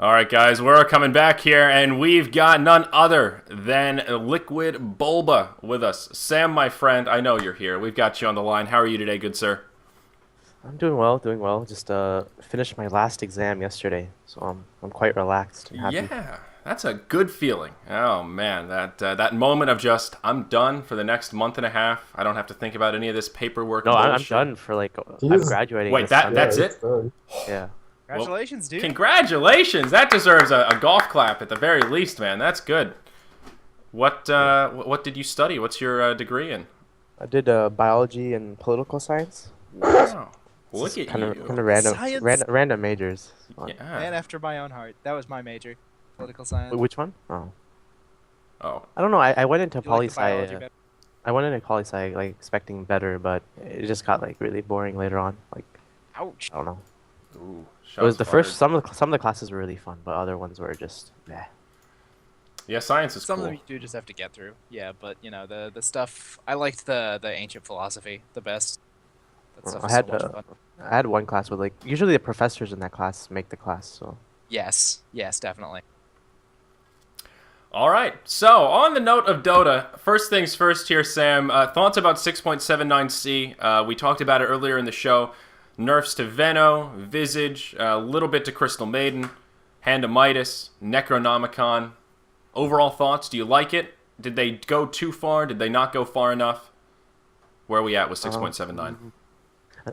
All right, guys, we're coming back here, and we've got none other than Liquid.BuLba with us. Sam, my friend, I know you're here. We've got you on the line. How are you today, good sir? I'm doing well, doing well. Just finished my last exam yesterday, so I'm quite relaxed and happy. Yeah, that's a good feeling. Oh man, that moment of just I'm done for the next month and a half. I don't have to think about any of this paperwork No, I'm bullshit. done for like I'm He's graduating Wait, this that Sunday. that's it's it? done. Yeah. Well, Congratulations, dude. congratulations. That deserves a golf clap at the very least, man. That's good. What did you study? What's your degree in? I did biology and political science. Wow, look at Kind of you. random, Science. random majors. Man Yeah. after my own heart. That was my major. Political science. Which one? Oh, Oh. I don't know. I went into You like the biology poli-sci. better? I went into poli-sci like expecting better, but it just got like really boring later on. Like Ouch. I don't know. Ooh, It was shots the fired. first. Some of the classes were really fun, but other ones were just meh. Yeah, science is Some cool. of them you do just have to get through. Yeah, but you know the stuff. I liked the ancient philosophy the best. That stuff I was had so much fun. I had one class with like usually the professors in that class make the class, so. Yes, yes, definitely. All right. So, on the note of Dota, first things first here, Sam. Thoughts about 6.79C? We talked about it earlier in the show. Nerfs to Veno, Visage, a little bit to Crystal Maiden, Hand of Midas, Necronomicon. Overall thoughts? Do you like it? Did they go too far? Did they not go far enough? Where are we at with 6.79?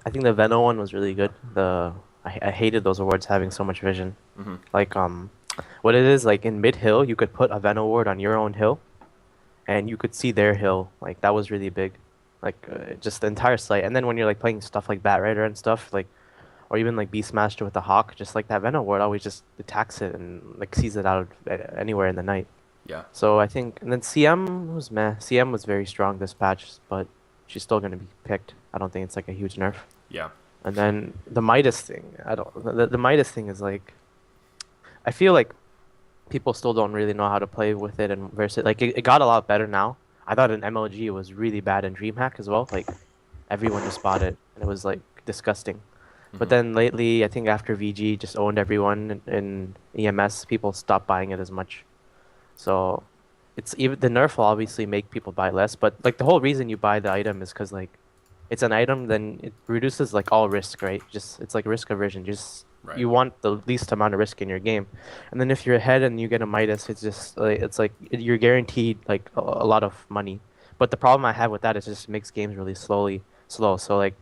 I think the Veno one was really good. I hated those awards having so much vision. Mhm. Like what it is like in mid hill, you could put a Veno ward on your own hill, and you could see their hill. Like that was really big, like just the entire site. And then when you're like playing stuff like Bat Rider and stuff like, or even like Beastmaster with the Hawk, just like that Veno ward always just attacks it and like sees it out anywhere in the night. Yeah. So I think, and then CM was meh. CM was very strong this patch, but she's still gonna be picked. I don't think it's like a huge nerf. Yeah. And then the Midas thing, I don't. The Midas thing is like, I feel like people still don't really know how to play with it and versus it. Like it got a lot better now. I thought in MLG it was really bad in DreamHack as well. Like everyone just bought it and it was like disgusting. But then lately, I think after VG just owned everyone in EMS, people stopped buying it as much. So it's even the nerf will obviously make people buy less. But like the whole reason you buy the item is because like it's an item, then it reduces like all risk, right? Just it's like risk aversion. Just Right. you want the least amount of risk in your game, and then if you're ahead and you get a Midas, it's just like you're guaranteed like a lot of money. But the problem I have with that is it just makes games really slow. So like,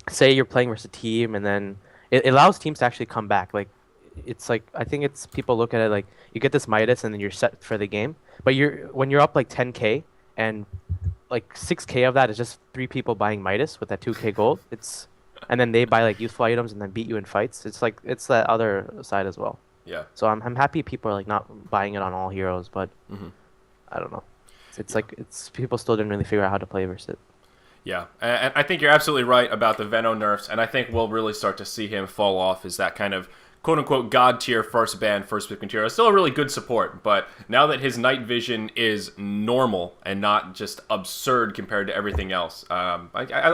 say you're playing versus a team, and then it allows teams to actually come back. Like it's like I think it's people look at it like you get this Midas and then you're set for the game. But when you're up like 10K and like 6K of that is just 3 people buying Midas with that 2K gold. And then they buy like useful items and then beat you in fights. It's like it's that other side as well. Yeah. So I'm happy people are like not buying it on all heroes, but Mhm. I don't know. It's like it's people still didn't really figure out how to play versus it. Yeah, and I think you're absolutely right about the Veno nerfs, and I think we'll really start to see him fall off as that kind of quote-unquote god tier first ban, first pick material. Still a really good support, but now that his night vision is normal and not just absurd compared to everything else, I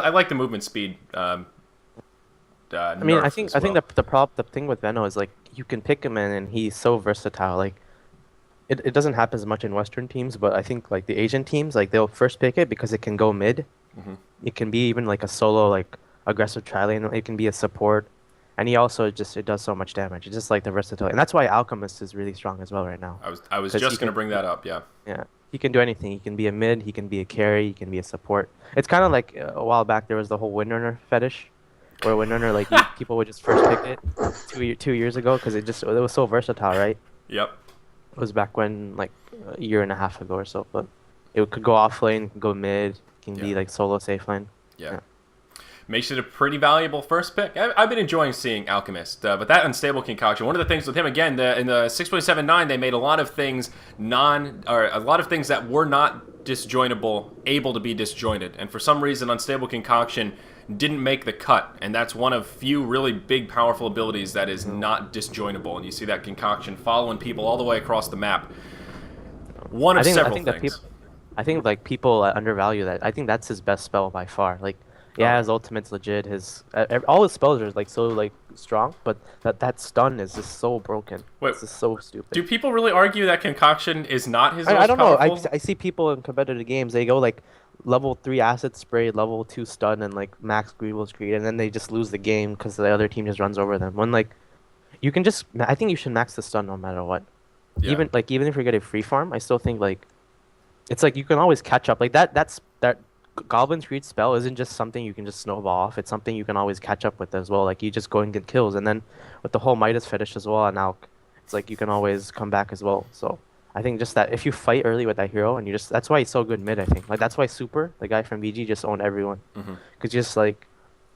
like the movement speed. I mean, I nerf think as well. the thing with Veno is like you can pick him in and he's so versatile. Like it doesn't happen as much in Western teams, but I think like the Asian teams like they'll first pick it because it can go mid. Mhm. It can be even like a solo like aggressive tri-lane. It can be a support, and he also just it does so much damage. It's just like the versatility, and that's why Alchemist is really strong as well right now. I was 'Cause just he going to can- bring that up, yeah. Yeah, he can do anything. He can be a mid. He can be a carry. He can be a support. It's kind of like a while back there was the whole Windrunner fetish, where Windrunner like people would just first pick it 2 years ago because it was so versatile, right? Yep. It was back when like a year and a half ago or so, but it could go off lane, can go mid, can be Yeah. like solo safe lane. Yeah. Yeah. Makes it a pretty valuable first pick. I've been enjoying seeing Alchemist, but that unstable concoction. One of the things with him again, in the 6.79, they made a lot of things a lot of things that were not disjointable able to be disjointed, and for some reason, unstable concoction didn't make the cut, and that's one of few really big, powerful abilities that is not disjointable. And you see that concoction following people all the way across the map. One of several things. I think like people undervalue that. I think that's his best spell by far. Like, yeah, his ultimate's legit. All his spells are like so like strong, but that stun is just so broken. Wait, it's just so stupid. Do people really argue that Concoction is not his most I don't know. powerful? I see people in competitive games. They go like level 3 acid spray, level 2 stun, and like max Greeble Screed, and then they just lose the game because the other team just runs over them. When like you can just, I think you should max the stun no matter what. Yeah. Even if you're getting free farm, I still think like it's like you can always catch up. Like that Goblin Screed spell isn't just something you can just snowball off. It's something you can always catch up with as well. Like you just go and get kills, and then with the whole Midas fetish as well, and now it's like you can always come back as well. So I think just that if you fight early with that hero, and you just, that's why he's so good mid. I think like that's why Super, the guy from VG, just owned everyone, because just like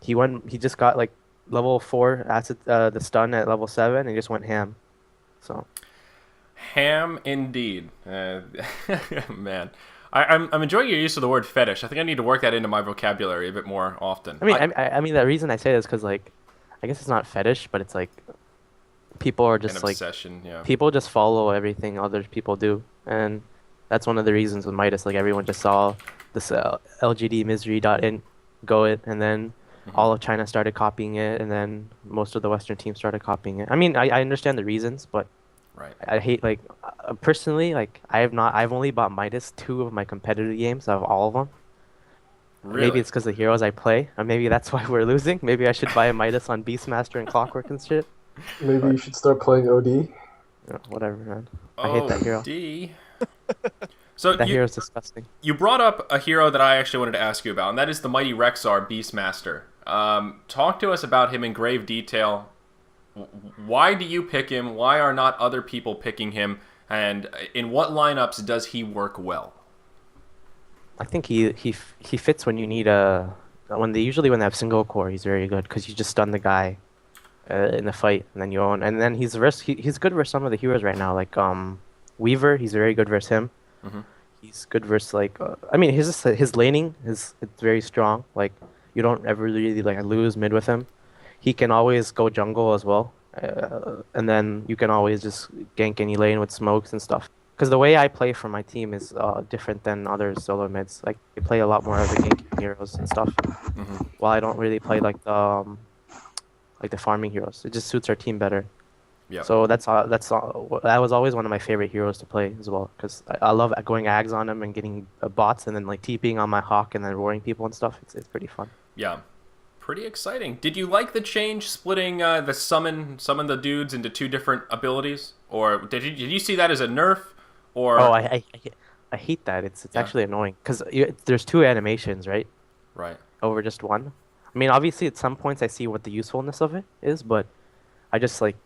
he just got like level 4 acid the stun at level 7, and he just went ham. So ham indeed, man. I'm enjoying your use of the word fetish. I think I need to work that into my vocabulary a bit more often. I mean the reason I say this because like I guess it's not fetish, but it's like people are just an like obsession, yeah. People just follow everything other people do, and that's one of the reasons with Midas. Like everyone just saw this LGD misery.int go it, and then all of China started copying it, and then most of the Western teams started copying it. I mean, I understand the reasons, but right. I hate like personally like I've only bought Midas 2 of my competitive games out of all of them. Really? Maybe it's because the heroes I play, or maybe that's why we're losing. Maybe I should buy a Midas on Beastmaster and Clockwork and shit. Maybe you should start playing OD. Whatever, man. I hate that hero. So that hero's disgusting. You brought up a hero that I actually wanted to ask you about, and that is the mighty Rexar Beastmaster. Talk to us about him in grave detail. Why do you pick him? Why are not other people picking him? And in what lineups does he work well? I think he fits when you need when they have single core. He's very good because you just stun the guy in the fight, and then you own. And then he's good versus some of the heroes right now, like Weaver. He's very good versus him. He's good versus like I mean his laning it's very strong. Like you don't ever really like lose mid with him. He can always go jungle as well, and then you can always just gank any lane with smokes and stuff. Because the way I play for my team is different than other solo mids. Like I play a lot more of the ganking heroes and stuff, while I don't really play like the farming heroes. It just suits our team better. Yeah. So that was always one of my favorite heroes to play as well, because I love going ags on him and getting bots and then like TPing on my hawk and then roaring people and stuff. It's pretty fun. Yeah. Pretty exciting. Did you like the change splitting the summon the dudes into 2 different abilities, or did you see that as a nerf? Or I hate that. It's actually annoying because there's 2 animations, right? Right. Over just one. I mean, obviously at some points I see what the usefulness of it is, but I just like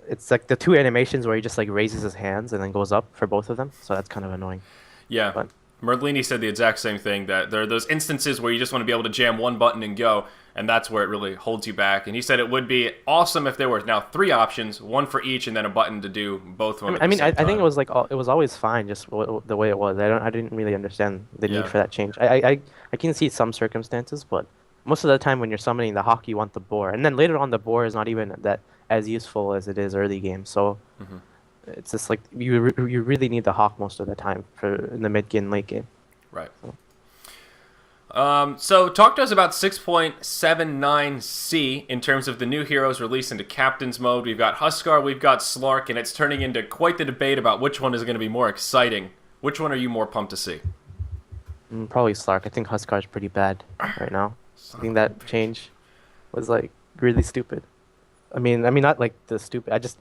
it's like the 2 animations where he just like raises his hands and then goes up for both of them. So that's kind of annoying. Yeah. But Merlini said the exact same thing, that there are those instances where you just want to be able to jam one button and go, and that's where it really holds you back. And he said it would be awesome if there were now 3 options, 1 for each, and then a button to do both of them. I think it was like it was always fine just the way it was. I didn't really understand the need for that change. I can see some circumstances, but most of the time when you're summoning the hawk, you want the boar, and then later on the boar is not even that as useful as it is early game. So. It's just like you really need the hawk most of the time for in the mid game, late game. Right. So talk to us about 6.79C in terms of the new heroes released into Captain's Mode. We've got Huskar, we've got Slark, and it's turning into quite the debate about which one is going to be more exciting. Which one are you more pumped to see? Probably Slark. I think Huskar is pretty bad right now. I think that change was like really stupid. I mean, not like the stupid. I just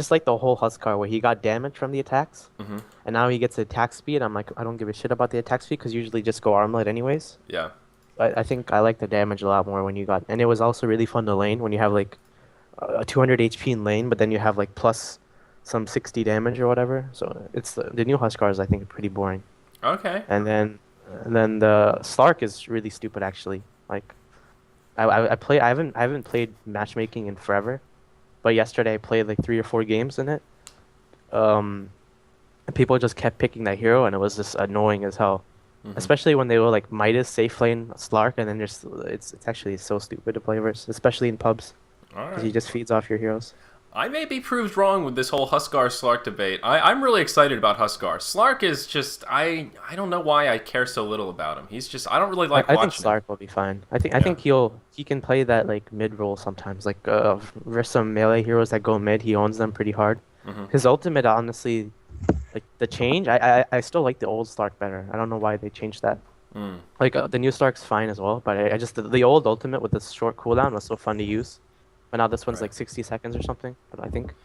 like the whole Huskar where he got damage from the attacks, and now he gets attack speed. I'm like, I don't give a shit about the attack speed because usually just go armlet anyways. Yeah. I think I like the damage a lot more when you got, and it was also really fun to lane when you have like a 200 HP in lane, but then you have like plus some 60 damage or whatever. So it's the new Huskars I think are pretty boring. Okay. And then the Slark is really stupid actually. Like. I haven't played matchmaking in forever, but yesterday I played like 3 or 4 games in it. And people just kept picking that hero, and it was just annoying as hell. Especially when they were like Midas, safe lane, Slark, and then it's actually so stupid to play versus, especially in pubs, because he just feeds off your heroes. I may be proved wrong with this whole Huskar Slark debate. I'm really excited about Huskar. Slark is just I don't know why I care so little about him. He's just I don't really like I think watching him. Slark will be fine. I Yeah. think he can play that like mid role sometimes. Like versus some melee heroes that go mid, he owns them pretty hard. Mm-hmm. His ultimate, honestly, like the change, I still like the old Slark better. I don't know why they changed that. Mm. Like the new Slark's fine as well, but I just the old ultimate with the short cooldown was so fun to use. But now this one's Right. like 60 seconds or something. But I think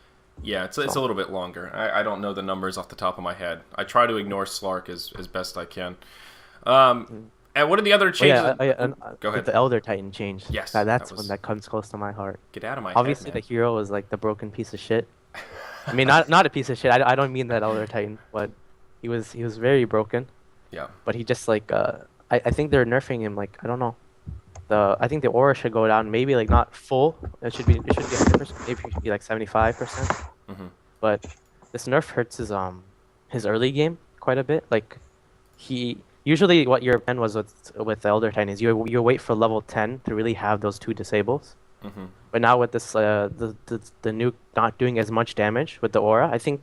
Yeah, it's a little bit longer. I don't know the numbers off the top of my head. I try to ignore Slark as best I can. And what are the other changes? Go ahead. The Elder Titan change. Yes, That's that was- one that comes close to my heart. Get out of my Obviously, head, the man. hero is like the broken piece of shit. I mean, not a piece of shit. I don't mean that Elder Titan, but he was very broken. Yeah. But he just like I think they're nerfing him. Like I don't know. I think the aura should go down. Maybe like not full. It should be 100%. Maybe it should be like 75%. Mm-hmm. But this nerf hurts his early game quite a bit. Like he usually what your plan was with the Elder Titan is you wait for level 10 to really have those two disables. Mm-hmm. But now with this the nuke not doing as much damage with the aura, I think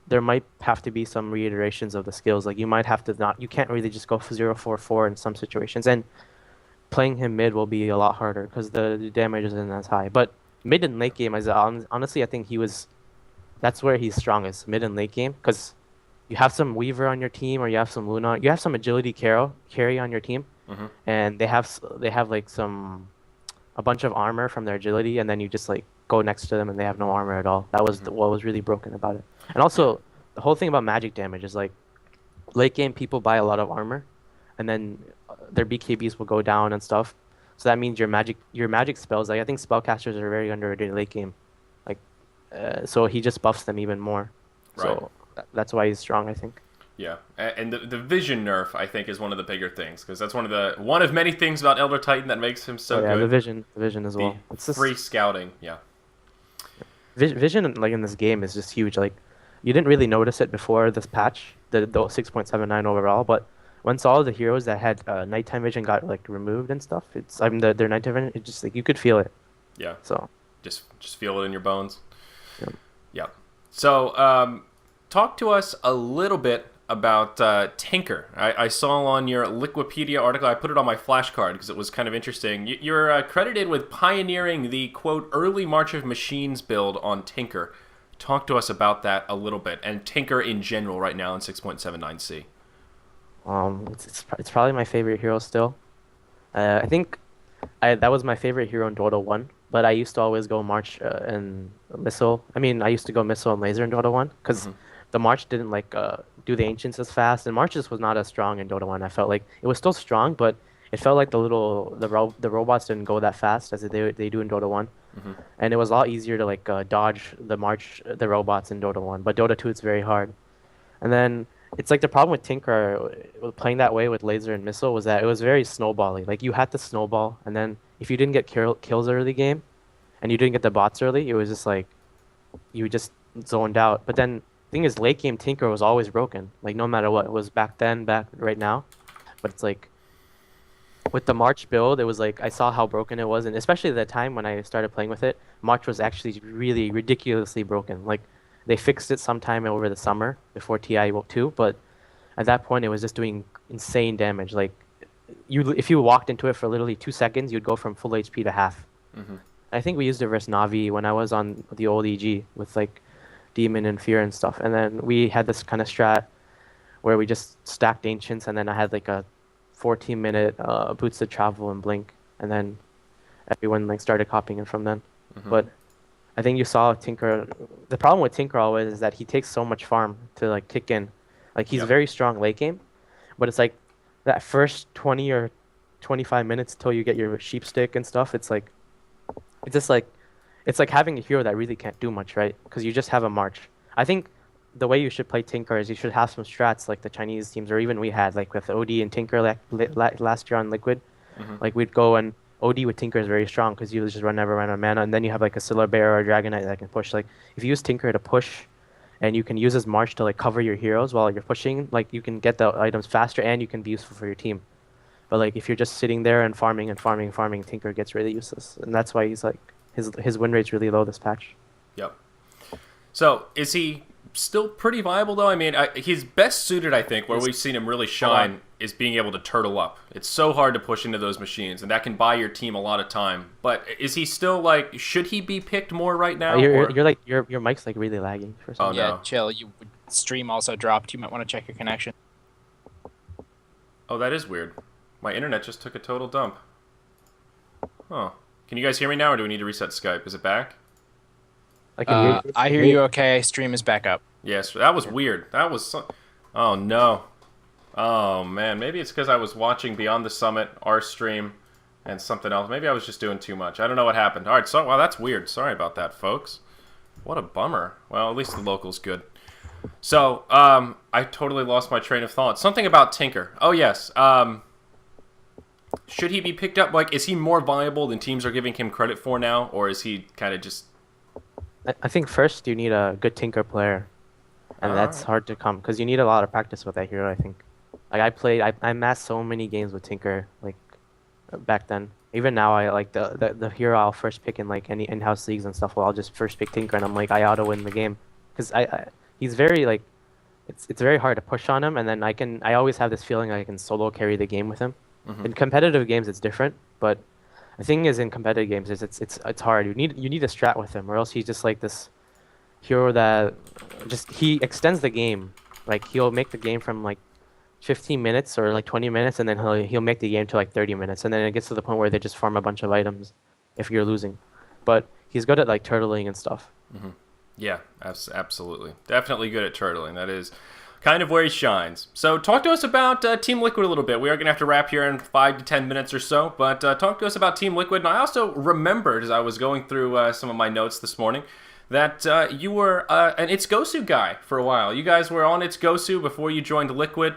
there might have to be some reiterations of the skills. Like you might have to not you can't really just go for 0-4-4 in some situations. And playing him mid will be a lot harder because the damage isn't as high. But mid and late game, honestly, I think that's where he's strongest, mid and late game, because you have some Weaver on your team or you have some Luna, you have some agility carry on your team, Mm-hmm. and they have like a bunch of armor from their agility, and then you just like go next to them and they have no armor at all. That was what was really broken about it. And also, the whole thing about magic damage is like late game people buy a lot of armor, and then their BKBs will go down and stuff. So that means your magic spells, like I think spellcasters are very underrated late game. Like, so he just buffs them even more. Right. So that's why he's strong, I think. Yeah, and the vision nerf I think is one of the bigger things because that's one of many things about Elder Titan that makes him so yeah, good. the vision as well. The It's just free scouting. Yeah. vision like in this game is just huge. Like you didn't really notice it before this patch, the 6.79 overall, but once all the heroes that had nighttime vision got like removed and stuff, their nighttime vision, it just like you could feel it. Yeah. So Just feel it in your bones. Yeah. Yeah. So talk to us a little bit about Tinker. I saw on your Liquidpedia article, I put it on my flashcard because it was kind of interesting. You're credited with pioneering the, quote, early March of Machines build on Tinker. Talk to us about that a little bit, and Tinker in general right now in 6.79C. it's probably my favorite hero still. I think that was my favorite hero in Dota 1, but I used to always go March and Missile. I mean, I used to go Missile and Laser in Dota 1 because the March didn't like do the Ancients as fast, and March just was not as strong in Dota 1. I felt like it was still strong, but it felt like the robots didn't go that fast as they do in Dota 1. Mm-hmm. And it was a lot easier to like dodge the robots in Dota 1, but Dota 2 it's very hard. And then it's like the problem with Tinker playing that way with Laser and Missile was that it was very snowbally. Like you had to snowball, and then if you didn't get kills early game, and you didn't get the bots early, it was just like you just zoned out. But then thing is, late game Tinker was always broken. Like no matter what, it was back right now. But it's like with the March build, it was like I saw how broken it was, and especially at the time when I started playing with it, March was actually really ridiculously broken. Like they fixed it sometime over the summer before TI2, but at that point it was just doing insane damage. Like if you walked into it for literally 2 seconds, you'd go from full HP to half. Mm-hmm. I think we used it versus Navi when I was on the old EG with like Demon and Fear and stuff, and then we had this kind of strat where we just stacked Ancients, and then I had like a 14-minute boots to travel and blink, and then everyone like started copying it from then. Mm-hmm. But I think you saw Tinker. The problem with Tinker always is that he takes so much farm to like kick in. Like he's very strong late game, but it's like that first 20 or 25 minutes till you get your sheep stick and stuff. It's just like it's like having a hero that really can't do much, right? Because you just have a March. I think the way you should play Tinker is you should have some strats like the Chinese teams, or even we had like with OD and Tinker last year on Liquid. Mm-hmm. Like we'd go and OD with Tinker is very strong because you just never run out of mana, and then you have like a Scylla Bear or a Dragon Knight that can push. Like if you use Tinker to push, and you can use his March to like cover your heroes while you're pushing, like you can get the items faster and you can be useful for your team. But like if you're just sitting there and farming, Tinker gets really useless, and that's why he's like his win rate's really low this patch. Yep. So is he still pretty viable though? I mean, he's best suited, I think, where we've seen him really shine is being able to turtle up. It's so hard to push into those machines, and that can buy your team a lot of time. But is he still like? Should he be picked more right now? Your mic's like really lagging for some reason. Oh, Yeah, no. chill. Stream also dropped. You might want to check your connection. Oh, that is weird. My internet just took a total dump. Huh. Can you guys hear me now, or do we need to reset Skype? Is it back? I can hear you. I hear you okay. Stream is back up. Yes, that was weird. That was oh no. Oh man, maybe it's because I was watching Beyond the Summit, our stream, and something else. Maybe I was just doing too much. I don't know what happened. All right, so wow, that's weird. Sorry about that, folks. What a bummer. Well, at least the local's good. So, I totally lost my train of thought. Something about Tinker. Oh yes. Should he be picked up? Like, is he more viable than teams are giving him credit for now, or is he kind of just? I think first you need a good Tinker player, and that's hard to come because you need a lot of practice with that hero. I think. Like I massed so many games with Tinker like back then. Even now, I like the hero I'll first pick in like any in-house leagues and stuff. Well, I'll just first pick Tinker, and I'm like I auto win the game because he's very like it's very hard to push on him, and then I always have this feeling I can solo carry the game with him. Mm-hmm. In competitive games, it's different, but the thing is in competitive games is it's hard. You need a strat with him, or else he's just like this hero that he extends the game. Like he'll make the game from like 15 minutes or like 20 minutes, and then he'll make the game to like 30 minutes, and then it gets to the point where they just farm a bunch of items if you're losing. But he's good at like turtling and stuff. Mm-hmm. Yeah, absolutely. Definitely good at turtling. That is kind of where he shines. So talk to us about Team Liquid a little bit. We are going to have to wrap here in 5 to 10 minutes or so, but talk to us about Team Liquid. And I also remembered as I was going through some of my notes this morning that you were an It's Gosu guy for a while. You guys were on It's Gosu before you joined Liquid.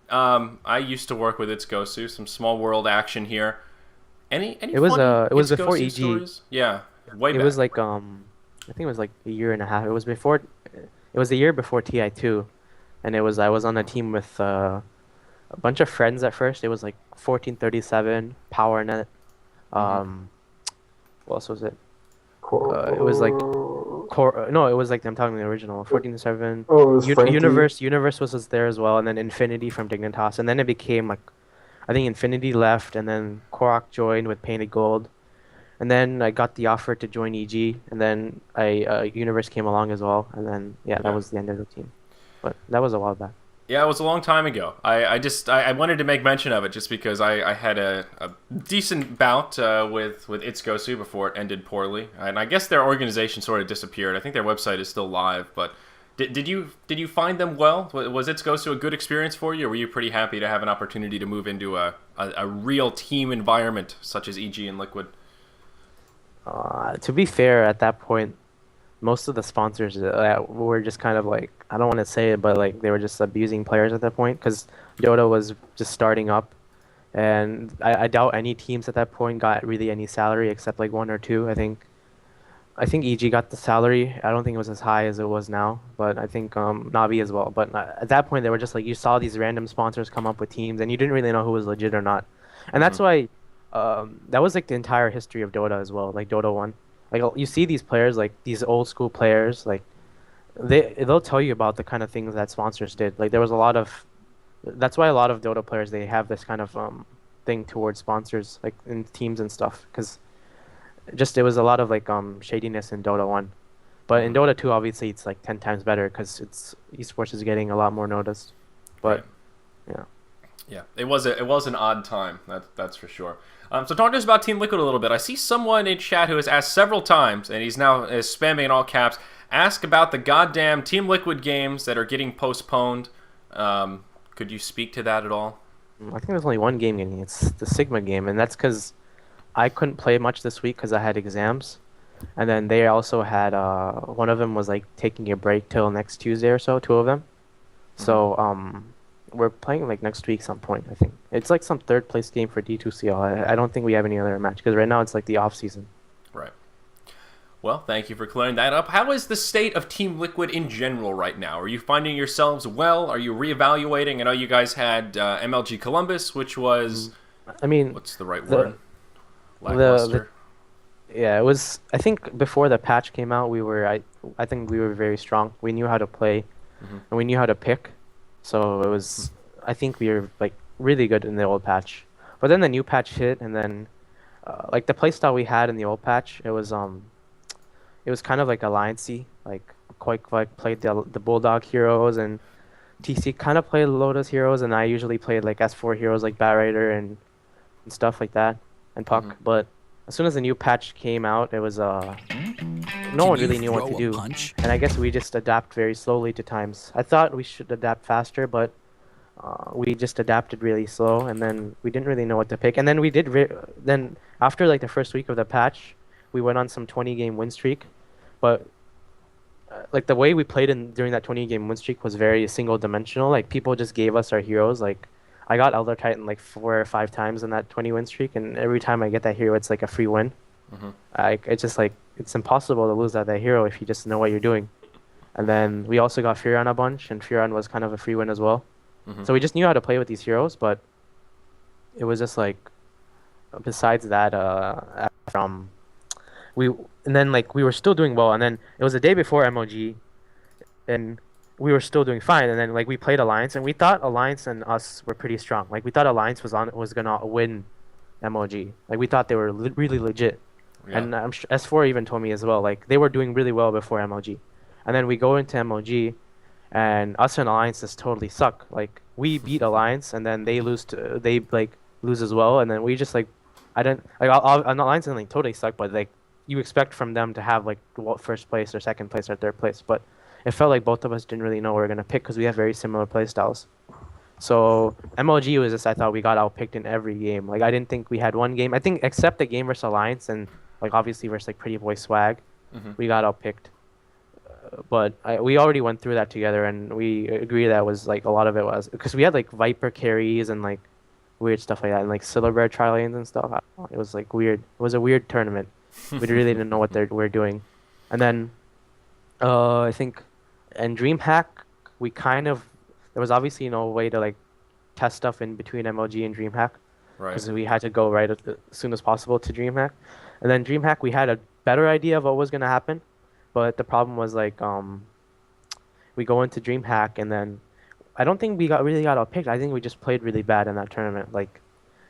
I used to work with It's Gosu, some small world action here. Any it was It's before Gosu EG. stories? Yeah, way back. It was like I think it was like a year and a half. It was the year before TI2, and I was on a team with a bunch of friends at first. It was like 1437, PowerNet. What else was it? It was like no, it was like I'm talking the original 1437. Oh, it was Frankie. Universe was there as well, and then Infinity from Dignitas, and then it became like I think Infinity left, and then Korok joined with Painted Gold, and then I got the offer to join EG, and then Universe came along as well, and then that was the end of the team. But that was a while back. Yeah, it was a long time ago. I wanted to make mention of it just because I had a decent bout with It's Gosu before it ended poorly, and I guess their organization sort of disappeared. I think their website is still live, but did you find them well? Was It's Gosu a good experience for you, or were you pretty happy to have an opportunity to move into a real team environment such as EG and Liquid? To be fair, at that point, most of the sponsors were just kind of like, I don't want to say it, but like they were just abusing players at that point because Dota was just starting up, and I doubt any teams at that point got really any salary except like one or two. I think EG got the salary. I don't think it was as high as it was now, but I think Navi as well. But at that point, they were just like, you saw these random sponsors come up with teams, and you didn't really know who was legit or not, and that's why that was like the entire history of Dota as well, like Dota 1. Like you see these players, like these old school players, like they'll tell you about the kind of things that sponsors did. Like there was a lot of, that's why a lot of Dota players, they have this kind of thing towards sponsors, like in teams and stuff, because just it was a lot of like shadiness in Dota 1, but in Dota 2 obviously it's like 10 times better because it's esports is getting a lot more noticed. But yeah, it was an odd time, that's for sure. So talk to us about Team Liquid a little bit. I see someone in chat who has asked several times, and he's now spamming in all caps, ask about the goddamn Team Liquid games that are getting postponed. Could you speak to that at all? I think there's only one game getting. It's the Sigma game, and that's because I couldn't play much this week because I had exams. And then they also had, one of them was like taking a break till next Tuesday or so, two of them. So, we're playing like next week some point, I think. It's like some third place game for D2CL. I don't think we have any other match because right now it's like the off season. Right. Well, thank you for clearing that up. How is the state of Team Liquid in general right now? Are you finding yourselves well? Are you reevaluating? I know you guys had MLG Columbus, which was... I mean... What's the right word? Lackluster. Yeah, it was. I think before the patch came out, I think we were very strong. We knew how to play, Hmm. and we knew how to pick. So it was. I think we were like really good in the old patch. But then the new patch hit, and then like the playstyle we had in the old patch, it was kind of like alliancey. Like Quake like played the Bulldog heroes, and TC kind of played Lotus heroes, and I usually played like S4 heroes like Batrider and stuff like that, and Hmm. Puck. But as soon as the new patch came out, it was no Can one you really knew what to throw a do, punch? and I guess we just adapt very slowly to times. I thought we should adapt faster, but we just adapted really slow, and then we didn't really know what to pick. And then then after like the first week of the patch, we went on some 20-game win streak, but like the way we played in during that 20-game win streak was very single dimensional. Like people just gave us our heroes. Like I got Elder Titan like 4 or 5 times in that 20 win streak, and every time I get that hero, it's like a free win. Hmm. Like it's just like it's impossible to lose that hero if you just know what you're doing. And then we also got Furion a bunch, and Furion was kind of a free win as well. Hmm. So we just knew how to play with these heroes, but it was just like besides that, from we and then like we were still doing well, and then it was the day before MOG, and we were still doing fine, and then like we played Alliance, and we thought Alliance and us were pretty strong. Like we thought Alliance was gonna win MOG. Like we thought they were really legit. Yeah. And I'm sure S4 even told me as well, like they were doing really well before MOG. And then we go into MOG, and us and Alliance just totally suck. Like we beat Alliance, and then they like lose as well, and then we just like I don't like an Alliance and like totally suck, but like you expect from them to have like first place or second place or third place, but it felt like both of us didn't really know what we were gonna pick because we have very similar play styles. So MLG was just I thought we got outpicked in every game. Like I didn't think we had one game. I think except the game versus Alliance and like obviously versus like Pretty Boy Swag, Hmm. we got outpicked. But we already went through that together, and we agree that was like a lot of it was because we had like Viper carries and like weird stuff like that, and like Silver Bear tri lanes and stuff. I don't know, it was like weird. It was a weird tournament. We really didn't know what we're doing. And then I think in DreamHack we kind of there was obviously no way to like test stuff in between MLG and DreamHack Right. because we had to go right as soon as possible to DreamHack. And then DreamHack we had a better idea of what was gonna happen, but the problem was like we go into DreamHack, and then I don't think we really got outpicked. I think we just played really bad in that tournament. Like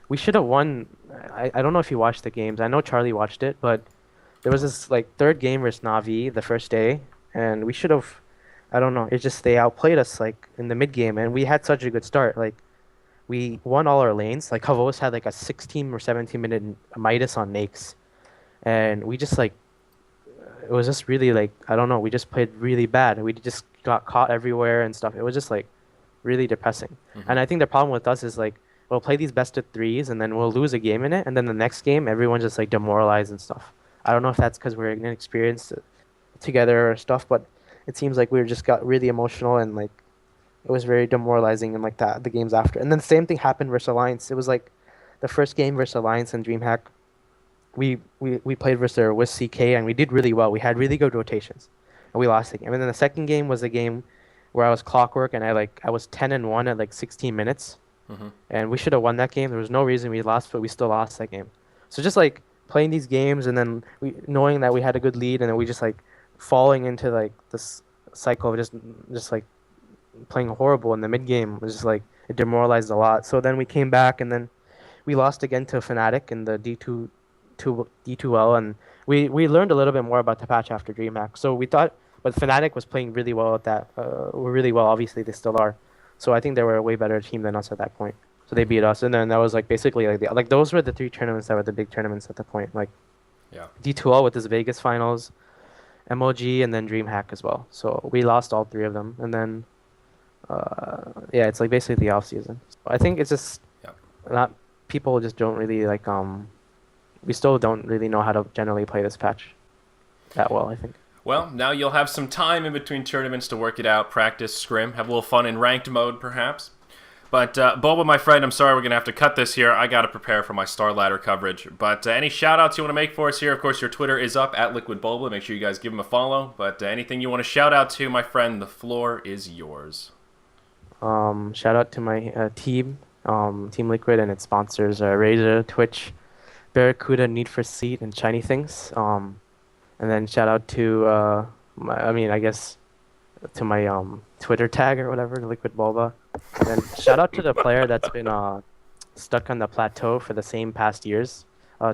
we should have won. I don't know if you watched the games. I know Charlie watched it, but there was this like third game versus Navi the first day, and we should have. I don't know. It just they outplayed us like in the mid game, and we had such a good start. Like we won all our lanes. Like Havos had like a 16 or 17 minute Midas on Nakes, and we just like it was just really like I don't know. We just played really bad. We just got caught everywhere and stuff. It was just like really depressing. Hmm. And I think the problem with us is like we'll play these best of threes, and then we'll lose a game in it, and then the next game everyone's just like demoralized and stuff. I don't know if that's because we're inexperienced together or stuff, but it seems like we just got really emotional, and like it was very demoralizing and like that the games after. And then the same thing happened versus Alliance. It was like the first game versus Alliance and DreamHack. We played versus with CK, and we did really well. We had really good rotations, and we lost the game. And then the second game was a game where I was clockwork, and I was 10-1 at like 16 minutes, Hmm. and we should have won that game. There was no reason we lost, but we still lost that game. So just like playing these games, and then we knowing that we had a good lead, and then we just like falling into like this cycle of just like playing horrible in the mid game was just like it demoralized a lot. So then we came back, and then we lost again to Fnatic in the D2L, and we learned a little bit more about the patch after DreamHack. So we thought, but Fnatic was playing really well at that, really well. Obviously, they still are. So I think they were a way better team than us at that point. So they beat us, and then that was like basically like those were the three tournaments that were the big tournaments at the point. Like Yeah. D2L with this Vegas finals, MLG, and then DreamHack as well. So we lost all three of them, and then yeah, it's like basically the off season. So I think it's just Yeah. not people just don't really like we still don't really know how to generally play this patch that well, I think. Well, now you'll have some time in between tournaments to work it out, practice, scrim, have a little fun in ranked mode, perhaps. But, Bulba, my friend, I'm sorry we're going to have to cut this here. I got to prepare for my Star Ladder coverage. But any shout-outs you want to make for us here? Of course, your Twitter is up, at Liquid.BuLba. Make sure you guys give him a follow. But anything you want to shout out to, my friend, the floor is yours. Shout out to my team, Team Liquid, and its sponsors, Razer, Twitch, Barracuda, Need for Speed, and Shiny Things. And then shout out to I guess to my Twitter tag or whatever, Liquid.BuLba. And then shout out to the player that's been stuck on the plateau for the same past years,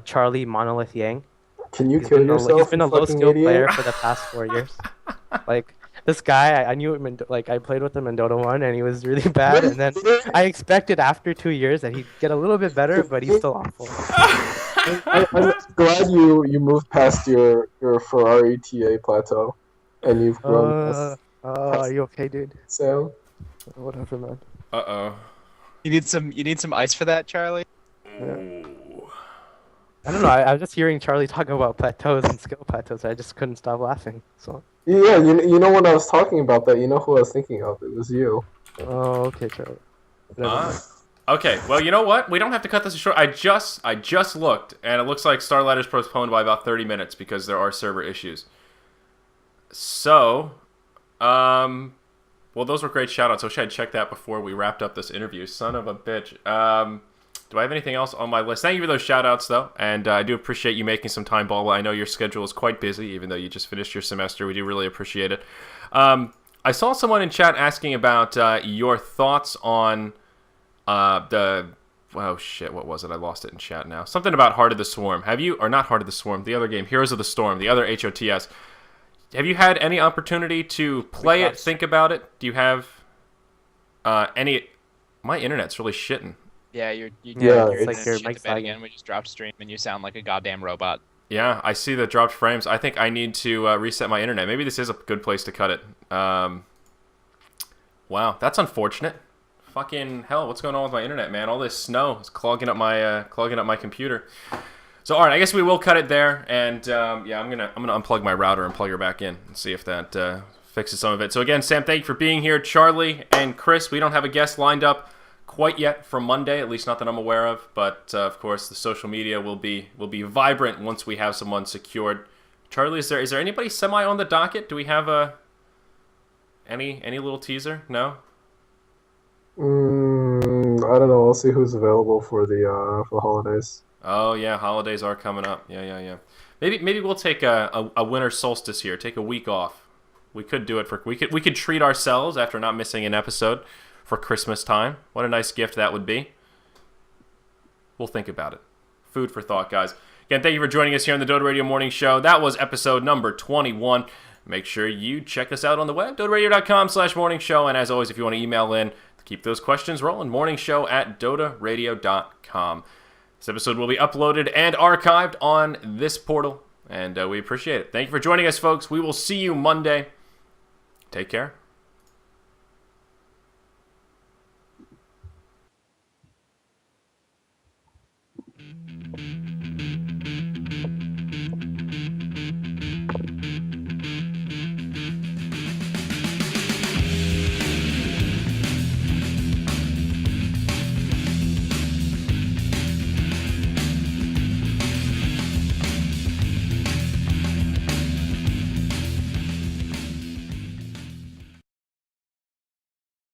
Charlie Monolith Yang. Can you He's kill been yourself? he's been a you low fucking skill idiot? player for the past 4 years. Like this guy, I knew him I played with him in Dota 1, and he was really bad. And then I expected after 2 years that he'd get a little bit better, but he's still awful. I'm glad you moved past your Ferrari TA plateau, and you've grown Are you okay, dude? Sam. Whatever, man. Uh-oh. You need some ice for that, Charlie. Ooh. I don't know. I was just hearing Charlie talk about plateaus and skill plateaus. I just couldn't stop laughing. So. Yeah, you know when I was talking about that, you know who I was thinking of? It was you. Oh, okay, Charlie. Okay, well, you know what? We don't have to cut this short. I just looked, and it looks like Starlighters postponed by about 30 minutes because there are server issues. So, well, those were great shout-outs. I wish I'd checked that before we wrapped up this interview. Son of a bitch. Do I have anything else on my list? Thank you for those shout-outs, though, and I do appreciate you making some time, BuLba. I know your schedule is quite busy, even though you just finished your semester. We do really appreciate it. I saw someone in chat asking about your thoughts on oh shit, what was it? I lost it in chat now. Something about Heart of the Swarm. Have you, or not Heart of the Swarm, the other game, Heroes of the Storm, the other HOTS. Have you had any opportunity to play it, think about it? Do you have any... My internet's really shitting. Yeah, you're it's like your shit mic's the bed lagging. again. We just dropped stream, and you sound like a goddamn robot. Yeah, I see the dropped frames. I think I need to reset my internet. Maybe this is a good place to cut it. Wow, that's unfortunate. Fucking hell, what's going on with my internet, man? All this snow is clogging up my computer. So, all right, I guess we will cut it there, and yeah, I'm gonna unplug my router and plug her back in and see if that fixes some of it. So again, Sam, thank you for being here. Charlie and Chris, we don't have a guest lined up quite yet for Monday, at least not that I'm aware of. But of course, the social media will be vibrant once we have someone secured. Charlie, is there anybody semi on the docket? Do we have any little teaser? No. I don't know. I'll see who's available for the holidays. Oh yeah, holidays are coming up. Yeah. Maybe we'll take a winter solstice here. Take a week off. We could do it we could treat ourselves after not missing an episode for Christmas time. What a nice gift that would be. We'll think about it. Food for thought, guys. Again, thank you for joining us here on the Dota Radio Morning Show. That was episode number 21. Make sure you check us out on the web, dotaradio.com/morningshow. And as always, if you want to email in, keep those questions rolling, morningshow@dotaradio.com. This episode will be uploaded and archived on this portal, and we appreciate it. Thank you for joining us, folks. We will see you Monday. Take care.